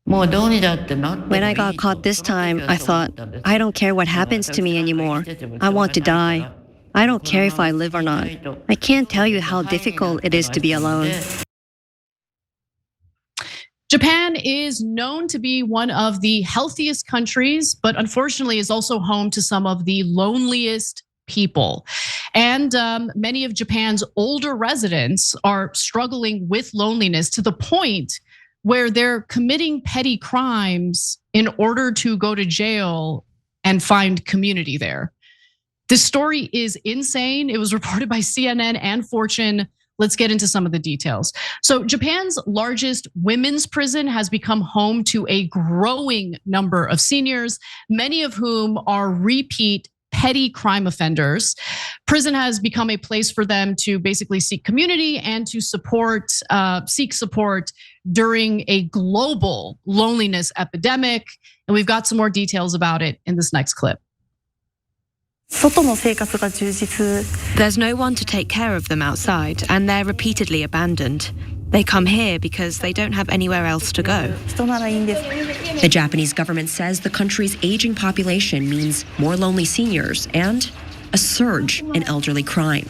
When I got caught this time, I thought, I don't care what happens to me anymore. I want to die. I don't care if I live or not. I can't tell you how difficult it is to be alone. Japan is known to be one of the healthiest countries, but unfortunately is also home to some of the loneliest people. And many of Japan's older residents are struggling with loneliness to the point where they're committing petty crimes in order to go to jail and find community there. This story is insane. It was reported by CNN and Fortune. Let's get into some of the details. So Japan's largest women's prison has become home to a growing number of seniors, many of whom are repeat petty crime offenders. Prison has become a place for them to basically seek community and to seek support during a global loneliness epidemic. And we've got some more details about it in this next clip. There's no one to take care of them outside, and they're repeatedly abandoned. They come here because they don't have anywhere else to go. The Japanese government says the country's aging population means more lonely seniors and a surge in elderly crime.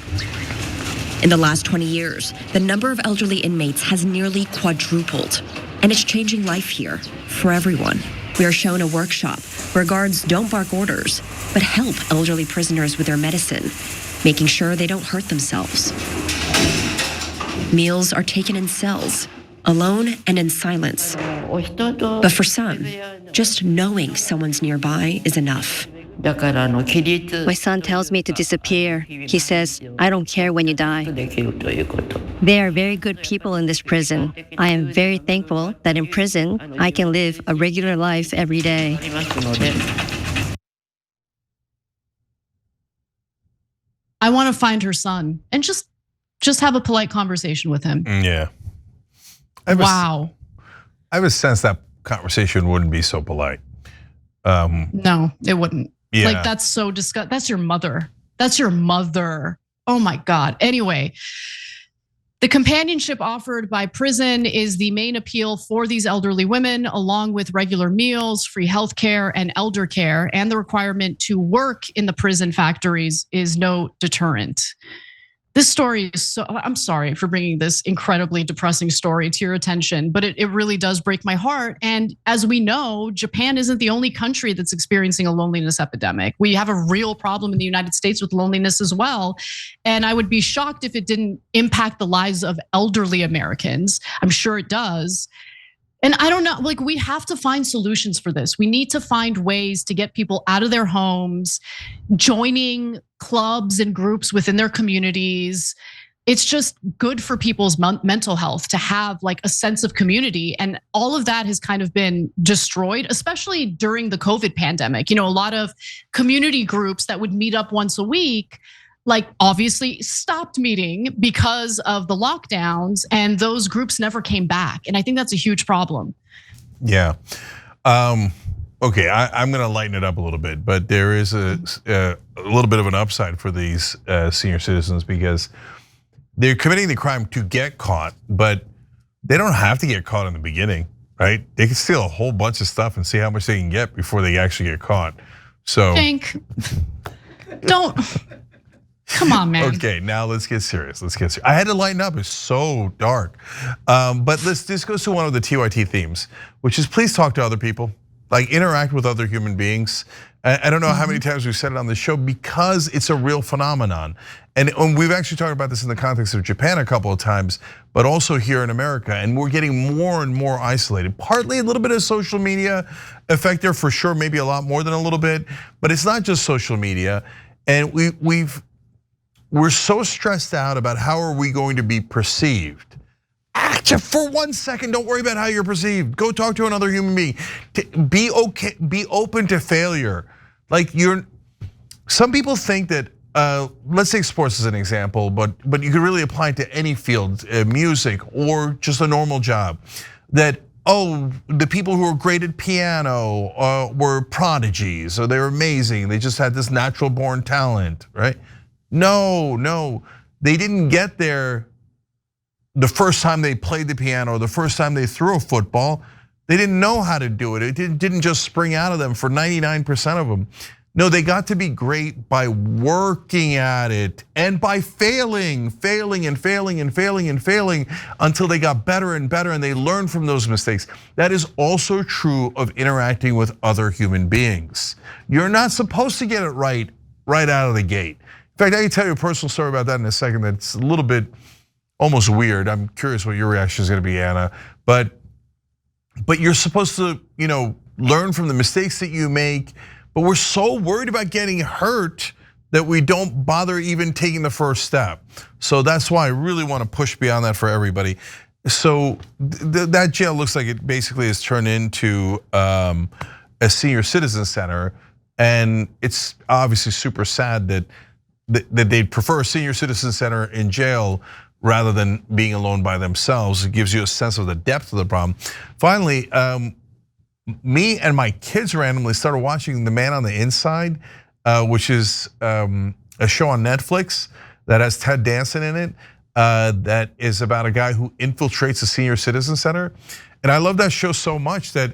In the last 20 years, the number of elderly inmates has nearly quadrupled, and it's changing life here for everyone. We are shown a workshop where guards don't bark orders, but help elderly prisoners with their medicine, making sure they don't hurt themselves. Meals are taken in cells, alone and in silence. But for some, just knowing someone's nearby is enough. My son tells me to disappear. He says, I don't care when you die. They are very good people in this prison. I am very thankful that in prison, I can live a regular life every day. I want to find her son and just have a polite conversation with him. Yeah. Wow. I have a sense that conversation wouldn't be so polite. No, it wouldn't. Yeah. Like that's so disgusting. That's your mother. That's your mother. Oh my God. Anyway, the companionship offered by prison is the main appeal for these elderly women, along with regular meals, free healthcare, and elder care. And the requirement to work in the prison factories is no deterrent. This story is so, I'm sorry for bringing this incredibly depressing story to your attention, but it really does break my heart. And as we know, Japan isn't the only country that's experiencing a loneliness epidemic. We have a real problem in the United States with loneliness as well. And I would be shocked if it didn't impact the lives of elderly Americans. I'm sure it does. And I don't know, like we have to find solutions for this. We need to find ways to get people out of their homes, joining clubs and groups within their communities. It's just good for people's mental health to have like a sense of community. And all of that has kind of been destroyed, especially during the COVID pandemic. You know, a lot of community groups that would meet up once a week, like obviously stopped meeting because of the lockdowns, and those groups never came back. And I think that's a huge problem. Yeah. Okay, I'm gonna lighten it up a little bit, but there is a little bit of an upside for these senior citizens because they're committing the crime to get caught, but they don't have to get caught in the beginning, right? They can steal a whole bunch of stuff and see how much they can get before they actually get caught. So Cenk, don't. Come on, man. Okay, now let's get serious. I had to lighten up. It's so dark. But this goes to one of the TYT themes, which is please talk to other people, like interact with other human beings. I don't know how many times we've said it on the show because it's a real phenomenon. And we've actually talked about this in the context of Japan a couple of times, but also here in America. And we're getting more and more isolated. Partly a little bit of social media effect there for sure, maybe a lot more than a little bit, but it's not just social media. And we're so stressed out about how are we going to be perceived. Just for 1 second, don't worry about how you're perceived. Go talk to another human being. Be okay, be open to failure. Like some people think that, let's take sports as an example, but you could really apply it to any field, music or just a normal job. That, the people who were great at piano were prodigies, or they were amazing. They just had this natural born talent, right? No, they didn't get there the first time they played the piano or the first time they threw a football. They didn't know how to do it. It didn't just spring out of them for 99% of them. No, they got to be great by working at it and by failing until they got better and better and they learned from those mistakes. That is also true of interacting with other human beings. You're not supposed to get it right out of the gate. In fact, I can tell you a personal story about that in a second that's a little bit almost weird. I'm curious what your reaction is gonna be, Anna. But you're supposed to, learn from the mistakes that you make. But we're so worried about getting hurt that we don't bother even taking the first step. So that's why I really want to push beyond that for everybody. So that jail looks like it basically has turned into a senior citizen center, and it's obviously super sad that they'd prefer a senior citizen center in jail rather than being alone by themselves. It gives you a sense of the depth of the problem. Finally, me and my kids randomly started watching The Man on the Inside, which is a show on Netflix that has Ted Danson in it, that is about a guy who infiltrates a senior citizen center. And I love that show so much that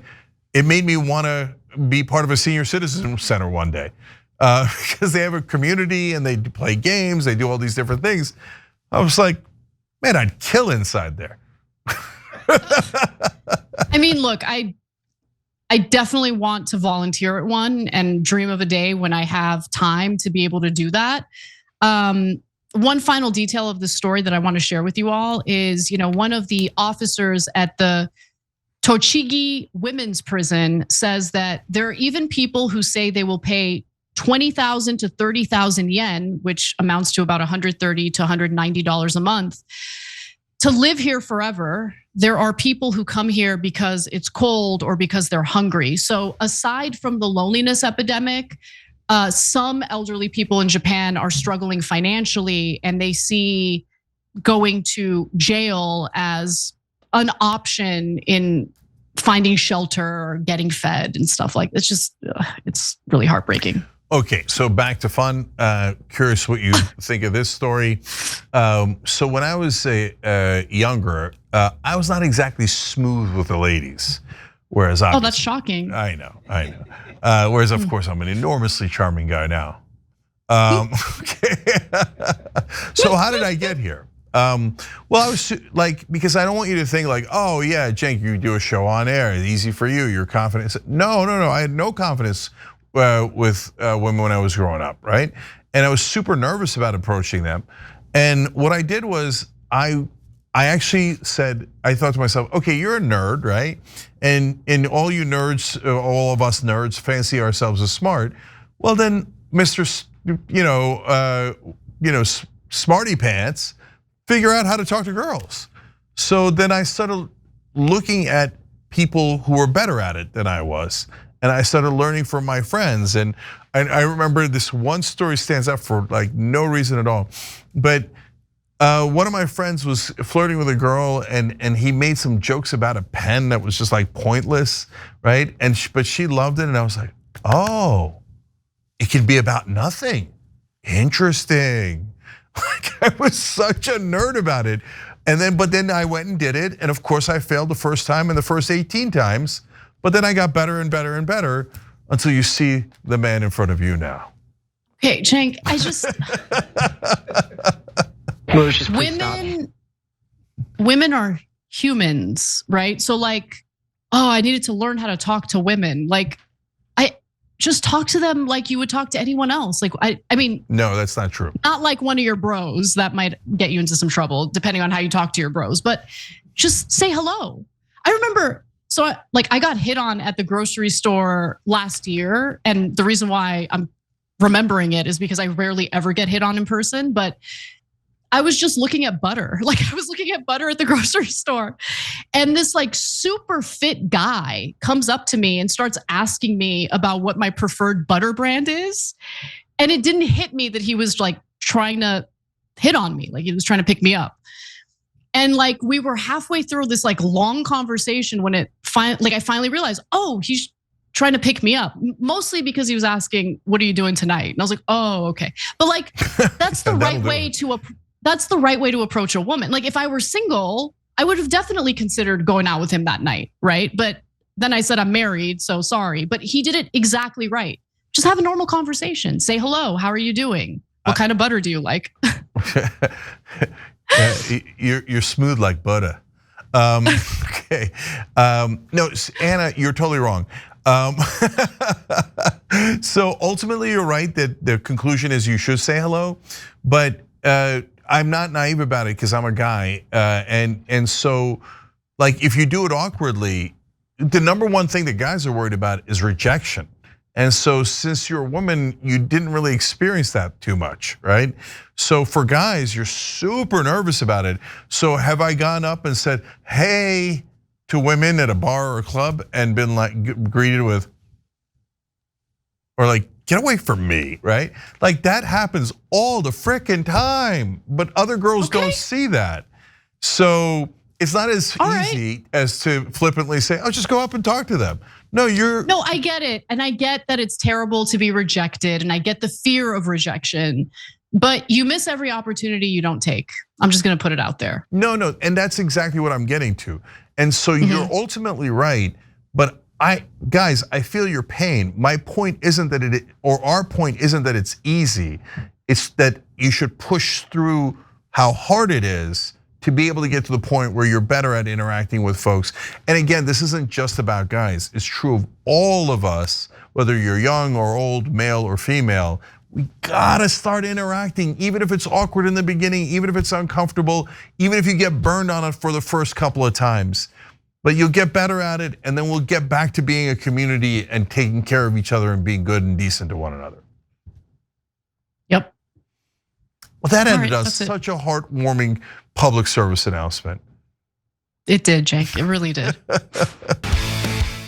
it made me want to be part of a senior citizen center one day. Because they have a community and they play games, they do all these different things. I was like, man, I'd kill inside there. I mean, look, I definitely want to volunteer at one and dream of a day when I have time to be able to do that. One final detail of the story that I want to share with you all is, one of the officers at the Tochigi Women's Prison says that there are even people who say they will pay 20,000 to 30,000 yen, which amounts to about $130 to $190 a month, to live here forever. There are people who come here because it's cold or because they're hungry. So aside from the loneliness epidemic, some elderly people in Japan are struggling financially and they see going to jail as an option in finding shelter or getting fed and stuff like that. It's really heartbreaking. Okay, so back to fun. Curious what you think of this story. So when I was younger, I was not exactly smooth with the ladies. Whereas that's shocking. I know. Whereas of course I'm an enormously charming guy now. Okay. So how did I get here? Well, I was like, because I don't want you to think like, oh yeah, Cenk, you do a show on air, it's easy for you, you're confident. No, I had no confidence with women when I was growing up, right? And I was super nervous about approaching them. And what I did was I actually said, I thought to myself, okay, you're a nerd, right? And all you nerds, all of us nerds fancy ourselves as smart. Well then, Mr. Smarty Pants, figure out how to talk to girls. So then I started looking at people who were better at it than I was. And I started learning from my friends. And I remember this one story stands out for like no reason at all. But one of my friends was flirting with a girl and he made some jokes about a pen that was just like pointless, right? But she loved it and I was like, oh, it can be about nothing. Interesting. Like I was such a nerd about it. But then I went and did it. And of course I failed the first time and the first 18 times. But then I got better and better and better until you see the man in front of you now. Okay, Cenk, women are humans, right? So like, oh, I needed to learn how to talk to women. Like, I just talk to them like you would talk to anyone else. Like, I mean. No, that's not true. Not like one of your bros that might get you into some trouble, depending on how you talk to your bros, but just say hello. I remember, so I got hit on at the grocery store last year. And the reason why I'm remembering it is because I rarely ever get hit on in person, but I was just looking at butter. Like I was looking at butter at the grocery store. And this like super fit guy comes up to me and starts asking me about what my preferred butter brand is. And it didn't hit me that he was like trying to hit on me. Like he was trying to pick me up. And like we were halfway through this like long conversation when I finally realized, oh, he's trying to pick me up, mostly because he was asking, what are you doing tonight? And I was like, oh, okay. But like, that's the right way to approach a woman. Like if I were single, I would have definitely considered going out with him that night, right? But Then I said, I'm married, so sorry. But he did it exactly right. Just have a normal conversation. Say hello, how are you doing? What kind of butter do you like? You're smooth like butter. Okay. No, Anna, you're totally wrong. So ultimately, you're right that the conclusion is you should say hello, but I'm not naive about it because I'm a guy, and so like if you do it awkwardly, the number one thing that guys are worried about is rejection. And so since you're a woman, you didn't really experience that too much, right? So for guys, you're super nervous about it. So have I gone up and said, hey, to women at a bar or a club and been like greeted with, or like, get away from me, right? Like that happens all the frickin' time, but other girls don't see that. So it's not as easy as to flippantly say, oh, just go up and talk to them. No, I get it. And I get that it's terrible to be rejected. And I get the fear of rejection. But you miss every opportunity you don't take. I'm just gonna put it out there. No, and that's exactly what I'm getting to. And so you're ultimately right. But guys, I feel your pain. My point isn't that our point isn't that it's easy. It's that you should push through how hard it is to be able to get to the point where you're better at interacting with folks. And again, this isn't just about guys. It's true of all of us, whether you're young or old, male or female. We gotta start interacting, even if it's awkward in the beginning, even if it's uncomfortable, even if you get burned on it for the first couple of times. But you'll get better at it, and then we'll get back to being a community and taking care of each other and being good and decent to one another. Yep. Well, that ended up such a heartwarming public service announcement. It did, Cenk. It really did.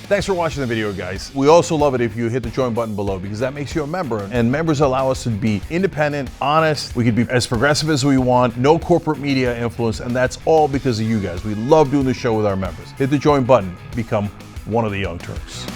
Thanks for watching the video, guys. We also love it if you hit the join button below because that makes you a member, and members allow us to be independent, honest. We can be as progressive as we want, no corporate media influence, and that's all because of you guys. We love doing the show with our members. Hit the join button, become one of the Young Turks.